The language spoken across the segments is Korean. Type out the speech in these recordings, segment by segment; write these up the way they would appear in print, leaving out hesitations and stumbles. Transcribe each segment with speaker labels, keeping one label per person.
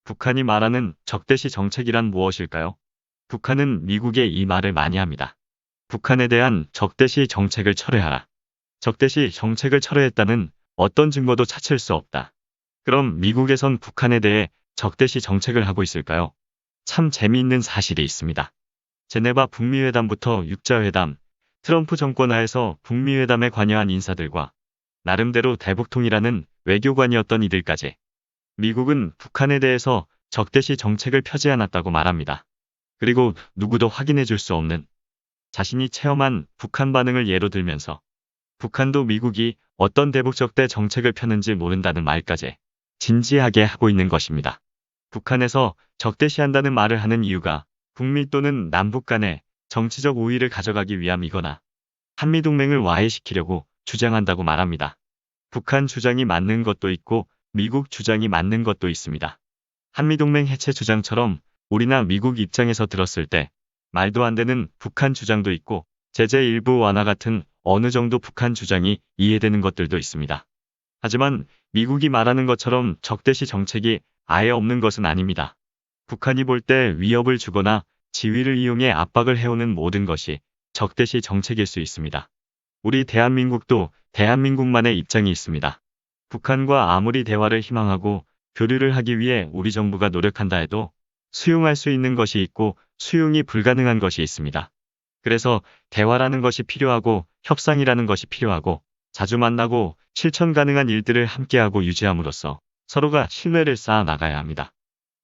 Speaker 1: 북한이 말하는 적대시 정책이란 무엇일까요? 북한은 미국에 이 말을 많이 합니다. 북한에 대한 적대시 정책을 철회하라. 적대시 정책을 철회했다는 어떤 증거도 찾을 수 없다. 그럼 미국에선 북한에 대해 적대시 정책을 하고 있을까요? 참 재미있는 사실이 있습니다. 제네바 북미회담부터 육자회담, 트럼프 정권 하에서 북미회담에 관여한 인사들과 나름대로 대북통이라는 외교관이었던 이들까지 미국은 북한에 대해서 적대시 정책을 펴지 않았다고 말합니다. 그리고 누구도 확인해 줄 수 없는 자신이 체험한 북한 반응을 예로 들면서 북한도 미국이 어떤 대북 적대 정책을 펴는지 모른다는 말까지 진지하게 하고 있는 것입니다. 북한에서 적대시한다는 말을 하는 이유가 북미 또는 남북 간의 정치적 우위를 가져가기 위함이거나 한미동맹을 와해시키려고 주장한다고 말합니다. 북한 주장이 맞는 것도 있고 미국 주장이 맞는 것도 있습니다. 한미동맹 해체 주장처럼 우리나 미국 입장에서 들었을 때 말도 안 되는 북한 주장도 있고 제재 일부 완화 같은 어느 정도 북한 주장이 이해되는 것들도 있습니다. 하지만 미국이 말하는 것처럼 적대시 정책이 아예 없는 것은 아닙니다. 북한이 볼 때 위협을 주거나 지위를 이용해 압박을 해오는 모든 것이 적대시 정책일 수 있습니다. 우리 대한민국도 대한민국만의 입장이 있습니다. 북한과 아무리 대화를 희망하고 교류를 하기 위해 우리 정부가 노력한다 해도 수용할 수 있는 것이 있고 수용이 불가능한 것이 있습니다. 그래서 대화라는 것이 필요하고 협상이라는 것이 필요하고 자주 만나고 실천 가능한 일들을 함께하고 유지함으로써 서로가 신뢰를 쌓아 나가야 합니다.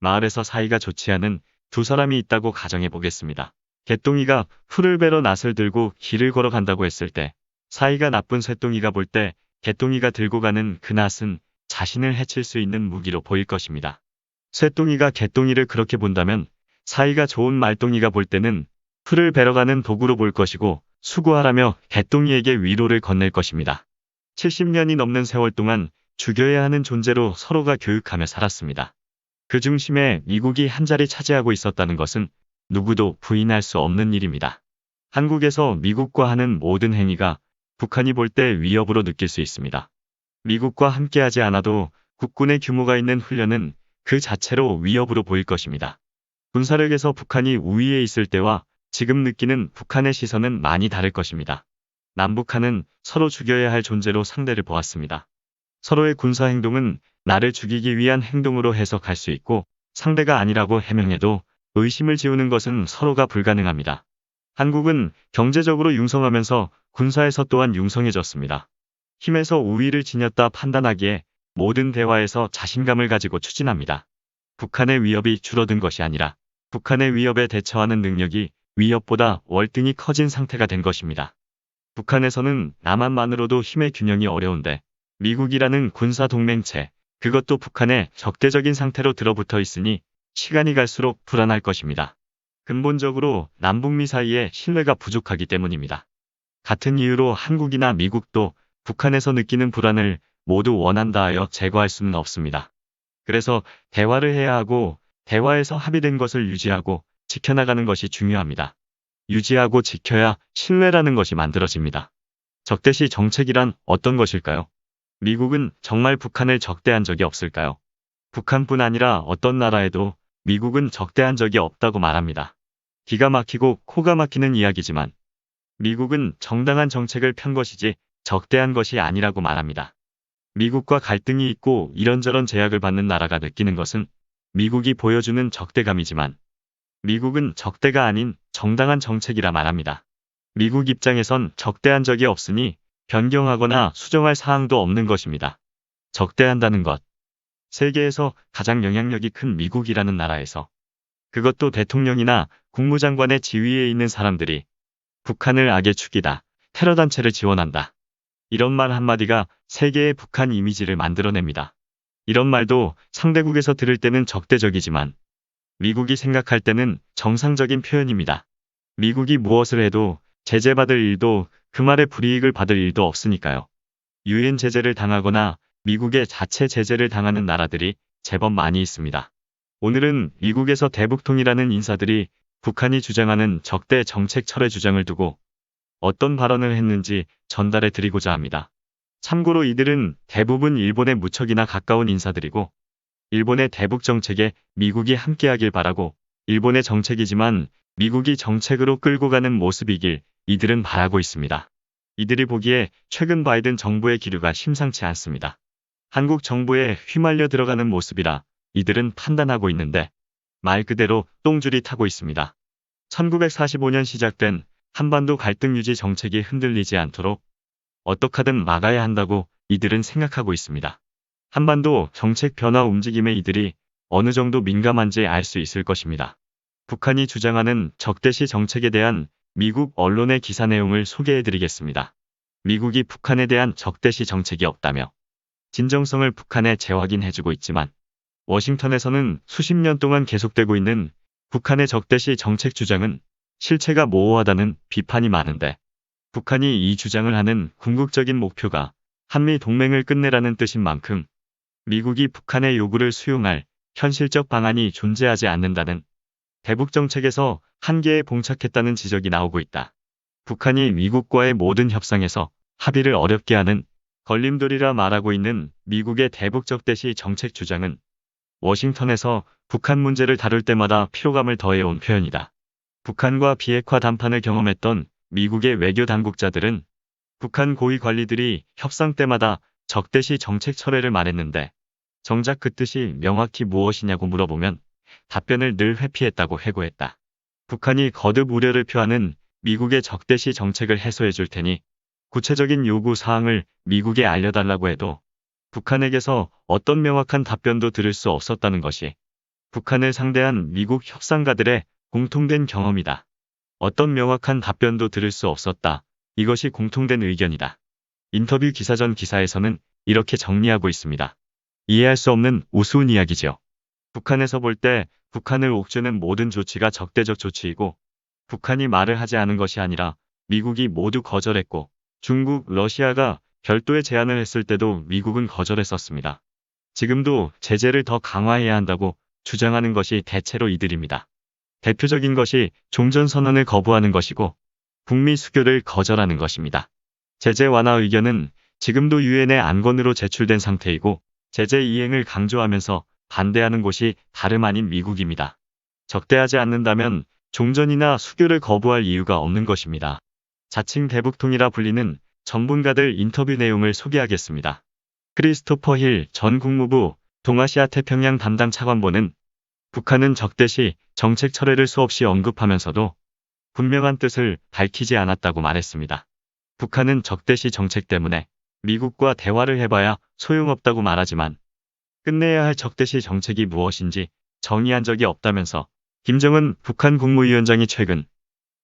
Speaker 1: 마을에서 사이가 좋지 않은 두 사람이 있다고 가정해 보겠습니다. 개똥이가 풀을 베러 낫을 들고 길을 걸어간다고 했을 때 사이가 나쁜 쇠똥이가 볼 때 개똥이가 들고 가는 그 낫은 자신을 해칠 수 있는 무기로 보일 것입니다. 쇠똥이가 개똥이를 그렇게 본다면 사이가 좋은 말똥이가 볼 때는 풀을 베러 가는 도구로 볼 것이고 수고하라며 개똥이에게 위로를 건넬 것입니다. 70년이 넘는 세월 동안 죽여야 하는 존재로 서로가 교육하며 살았습니다. 그 중심에 미국이 한 자리 차지하고 있었다는 것은 누구도 부인할 수 없는 일입니다. 한국에서 미국과 하는 모든 행위가 북한이 볼 때 위협으로 느낄 수 있습니다. 미국과 함께하지 않아도 국군의 규모가 있는 훈련은 그 자체로 위협으로 보일 것입니다. 군사력에서 북한이 우위에 있을 때와 지금 느끼는 북한의 시선은 많이 다를 것입니다. 남북한은 서로 죽여야 할 존재로 상대를 보았습니다. 서로의 군사 행동은 나를 죽이기 위한 행동으로 해석할 수 있고 상대가 아니라고 해명해도 의심을 지우는 것은 서로가 불가능합니다. 한국은 경제적으로 융성하면서 군사에서 또한 융성해졌습니다. 힘에서 우위를 지녔다 판단하기에 모든 대화에서 자신감을 가지고 추진합니다. 북한의 위협이 줄어든 것이 아니라 북한의 위협에 대처하는 능력이 위협보다 월등히 커진 상태가 된 것입니다. 북한에서는 남한만으로도 힘의 균형이 어려운데 미국이라는 군사 동맹체, 그것도 북한의 적대적인 상태로 들어붙어 있으니 시간이 갈수록 불안할 것입니다. 근본적으로 남북미 사이에 신뢰가 부족하기 때문입니다. 같은 이유로 한국이나 미국도 북한에서 느끼는 불안을 모두 원한다 하여 제거할 수는 없습니다. 그래서 대화를 해야 하고 대화에서 합의된 것을 유지하고 지켜나가는 것이 중요합니다. 유지하고 지켜야 신뢰라는 것이 만들어집니다. 적대시 정책이란 어떤 것일까요? 미국은 정말 북한을 적대한 적이 없을까요? 북한뿐 아니라 어떤 나라에도 미국은 적대한 적이 없다고 말합니다. 기가 막히고 코가 막히는 이야기지만 미국은 정당한 정책을 편 것이지 적대한 것이 아니라고 말합니다. 미국과 갈등이 있고 이런저런 제약을 받는 나라가 느끼는 것은 미국이 보여주는 적대감이지만 미국은 적대가 아닌 정당한 정책이라 말합니다. 미국 입장에선 적대한 적이 없으니 변경하거나 수정할 사항도 없는 것입니다. 적대한다는 것. 세계에서 가장 영향력이 큰 미국이라는 나라에서 그것도 대통령이나 국무장관의 지위에 있는 사람들이 북한을 악의 축이다, 테러단체를 지원한다. 이런 말 한마디가 세계의 북한 이미지를 만들어냅니다. 이런 말도 상대국에서 들을 때는 적대적이지만 미국이 생각할 때는 정상적인 표현입니다. 미국이 무엇을 해도 제재받을 일도 그 말에 불이익을 받을 일도 없으니까요. 유엔 제재를 당하거나 미국의 자체 제재를 당하는 나라들이 제법 많이 있습니다. 오늘은 미국에서 대북통이라는 인사들이 북한이 주장하는 적대 정책 철회 주장을 두고 어떤 발언을 했는지 전달해 드리고자 합니다. 참고로 이들은 대부분 일본의 무척이나 가까운 인사들이고 일본의 대북 정책에 미국이 함께하길 바라고 일본의 정책이지만 미국이 정책으로 끌고 가는 모습이길 이들은 바라고 있습니다. 이들이 보기에 최근 바이든 정부의 기류가 심상치 않습니다. 한국 정부에 휘말려 들어가는 모습이라 이들은 판단하고 있는데 말 그대로 똥줄이 타고 있습니다. 1945년 시작된 한반도 갈등 유지 정책이 흔들리지 않도록 어떻게든 막아야 한다고 이들은 생각하고 있습니다. 한반도 정책 변화 움직임에 이들이 어느 정도 민감한지 알 수 있을 것입니다. 북한이 주장하는 적대시 정책에 대한 미국 언론의 기사 내용을 소개해드리겠습니다. 미국이 북한에 대한 적대시 정책이 없다며 진정성을 북한에 재확인해주고 있지만 워싱턴에서는 수십 년 동안 계속되고 있는 북한의 적대시 정책 주장은 실체가 모호하다는 비판이 많은데 북한이 이 주장을 하는 궁극적인 목표가 한미 동맹을 끝내라는 뜻인 만큼 미국이 북한의 요구를 수용할 현실적 방안이 존재하지 않는다는 대북 정책에서 한계에 봉착했다는 지적이 나오고 있다. 북한이 미국과의 모든 협상에서 합의를 어렵게 하는 걸림돌이라 말하고 있는 미국의 대북 적대시 정책 주장은 워싱턴에서 북한 문제를 다룰 때마다 피로감을 더해온 표현이다. 북한과 비핵화 담판을 경험했던 미국의 외교 당국자들은 북한 고위 관리들이 협상 때마다 적대시 정책 철회를 말했는데 정작 그 뜻이 명확히 무엇이냐고 물어보면 답변을 늘 회피했다고 해고했다. 북한이 거듭 우려를 표하는 미국의 적대시 정책을 해소해 줄 테니 구체적인 요구 사항을 미국에 알려달라고 해도 북한에게서 어떤 명확한 답변도 들을 수 없었다는 것이 북한을 상대한 미국 협상가들의 공통된 경험이다. 어떤 명확한 답변도 들을 수 없었다. 이것이 공통된 의견이다. 인터뷰 기사 전 기사에서는 이렇게 정리하고 있습니다. 이해할 수 없는 우스운 이야기죠. 북한에서 볼 때 북한을 옥죄는 모든 조치가 적대적 조치이고 북한이 말을 하지 않은 것이 아니라 미국이 모두 거절했고 중국, 러시아가 별도의 제안을 했을 때도 미국은 거절했었습니다. 지금도 제재를 더 강화해야 한다고 주장하는 것이 대체로 이들입니다. 대표적인 것이 종전선언을 거부하는 것이고 북미 수교를 거절하는 것입니다. 제재 완화 의견은 지금도 유엔의 안건으로 제출된 상태이고 제재 이행을 강조하면서 반대하는 곳이 다름 아닌 미국입니다. 적대하지 않는다면 종전이나 수교를 거부할 이유가 없는 것입니다. 자칭 대북통이라 불리는 전문가들 인터뷰 내용을 소개하겠습니다. 크리스토퍼 힐 전 국무부 동아시아 태평양 담당 차관보는 북한은 적대시 정책 철회를 수없이 언급하면서도 분명한 뜻을 밝히지 않았다고 말했습니다. 북한은 적대시 정책 때문에 미국과 대화를 해봐야 소용없다고 말하지만 끝내야 할 적대시 정책이 무엇인지 정의한 적이 없다면서 김정은 북한 국무위원장이 최근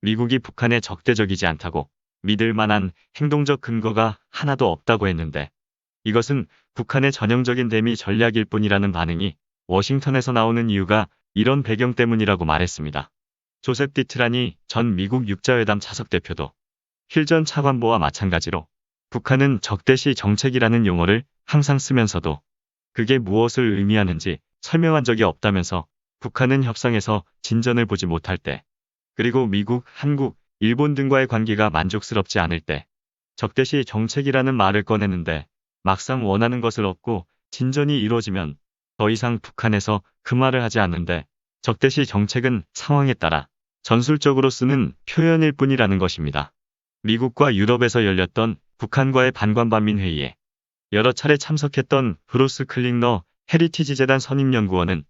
Speaker 1: 미국이 북한에 적대적이지 않다고 믿을 만한 행동적 근거가 하나도 없다고 했는데 이것은 북한의 전형적인 대미 전략일 뿐이라는 반응이 워싱턴에서 나오는 이유가 이런 배경 때문이라고 말했습니다. 조셉 디트라니 전 미국 육자회담 차석 대표도 힐 전 차관보와 마찬가지로 북한은 적대시 정책이라는 용어를 항상 쓰면서도 그게 무엇을 의미하는지 설명한 적이 없다면서 북한은 협상에서 진전을 보지 못할 때 그리고 미국, 한국, 일본 등과의 관계가 만족스럽지 않을 때 적대시 정책이라는 말을 꺼내는데 막상 원하는 것을 얻고 진전이 이루어지면 더 이상 북한에서 그 말을 하지 않는데 적대시 정책은 상황에 따라 전술적으로 쓰는 표현일 뿐이라는 것입니다. 미국과 유럽에서 열렸던 북한과의 반관반민회의에 여러 차례 참석했던 브루스 클링너 헤리티지 재단 선임연구원은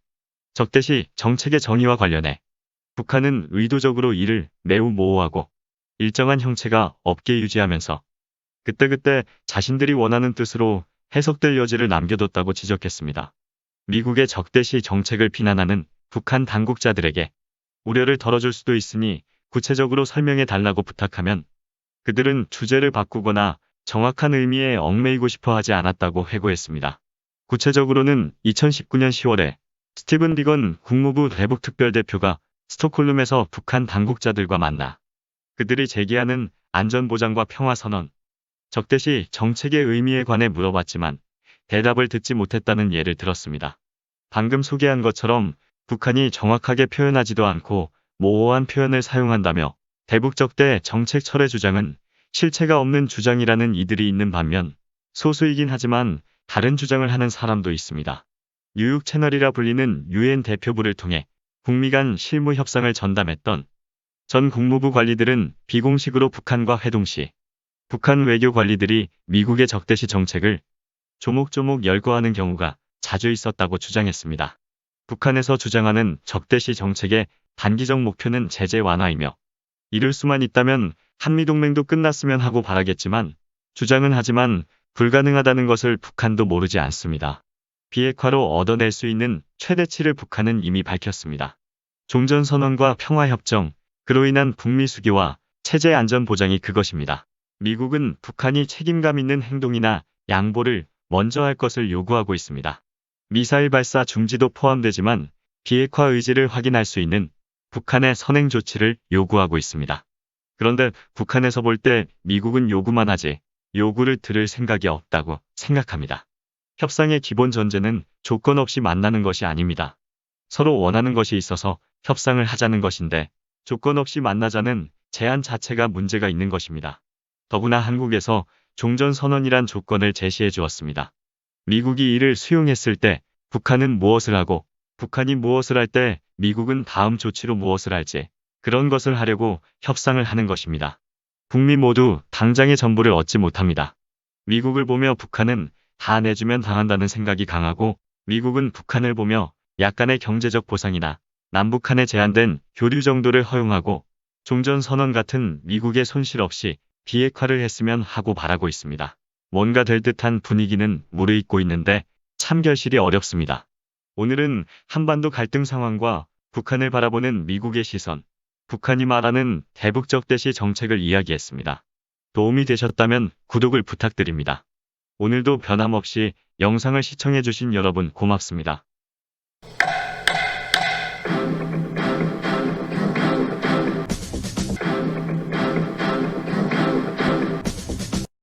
Speaker 1: 적대시 정책의 정의와 관련해 북한은 의도적으로 이를 매우 모호하고 일정한 형체가 없게 유지하면서 그때그때 자신들이 원하는 뜻으로 해석될 여지를 남겨뒀다고 지적했습니다. 미국의 적대시 정책을 비난하는 북한 당국자들에게 우려를 덜어줄 수도 있으니 구체적으로 설명해 달라고 부탁하면 그들은 주제를 바꾸거나 정확한 의미에 얽매이고 싶어 하지 않았다고 회고했습니다. 구체적으로는 2019년 10월에 스티븐 비건 국무부 대북특별대표가 스톡홀름에서 북한 당국자들과 만나 그들이 제기하는 안전보장과 평화선언, 적대시 정책의 의미에 관해 물어봤지만 대답을 듣지 못했다는 예를 들었습니다. 방금 소개한 것처럼 북한이 정확하게 표현하지도 않고 모호한 표현을 사용한다며 대북적대 정책 철회 주장은 실체가 없는 주장이라는 이들이 있는 반면 소수이긴 하지만 다른 주장을 하는 사람도 있습니다. 뉴욕 채널이라 불리는 UN 대표부를 통해 북미 간 실무 협상을 전담했던 전 국무부 관리들은 비공식으로 북한과 회동 시 북한 외교 관리들이 미국의 적대시 정책을 조목조목 열거하는 경우가 자주 있었다고 주장했습니다. 북한에서 주장하는 적대시 정책의 단기적 목표는 제재 완화이며 이룰 수만 있다면 한미동맹도 끝났으면 하고 바라겠지만 주장은 하지만 불가능하다는 것을 북한도 모르지 않습니다. 비핵화로 얻어낼 수 있는 최대치를 북한은 이미 밝혔습니다. 종전선언과 평화협정, 그로 인한 북미 수교와 체제 안전 보장이 그것입니다. 미국은 북한이 책임감 있는 행동이나 양보를 먼저 할 것을 요구하고 있습니다. 미사일 발사 중지도 포함되지만 비핵화 의지를 확인할 수 있는 북한의 선행 조치를 요구하고 있습니다. 그런데 북한에서 볼 때 미국은 요구만 하지 요구를 들을 생각이 없다고 생각합니다. 협상의 기본 전제는 조건 없이 만나는 것이 아닙니다. 서로 원하는 것이 있어서 협상을 하자는 것인데 조건 없이 만나자는 제안 자체가 문제가 있는 것입니다. 더구나 한국에서 종전선언이란 조건을 제시해 주었습니다. 미국이 이를 수용했을 때 북한은 무엇을 하고 북한이 무엇을 할 때 미국은 다음 조치로 무엇을 할지 그런 것을 하려고 협상을 하는 것입니다. 북미 모두 당장의 전부를 얻지 못합니다. 미국을 보며 북한은 다 내주면 당한다는 생각이 강하고 미국은 북한을 보며 약간의 경제적 보상이나 남북한에 제한된 교류 정도를 허용하고 종전선언 같은 미국의 손실 없이 비핵화를 했으면 하고 바라고 있습니다. 뭔가 될 듯한 분위기는 무르익고 있는데 참 결실이 어렵습니다. 오늘은 한반도 갈등 상황과 북한을 바라보는 미국의 시선, 북한이 말하는 대북적 대시 정책을 이야기했습니다. 도움이 되셨다면 구독을 부탁드립니다. 오늘도 변함없이 영상을 시청해주신 여러분 고맙습니다.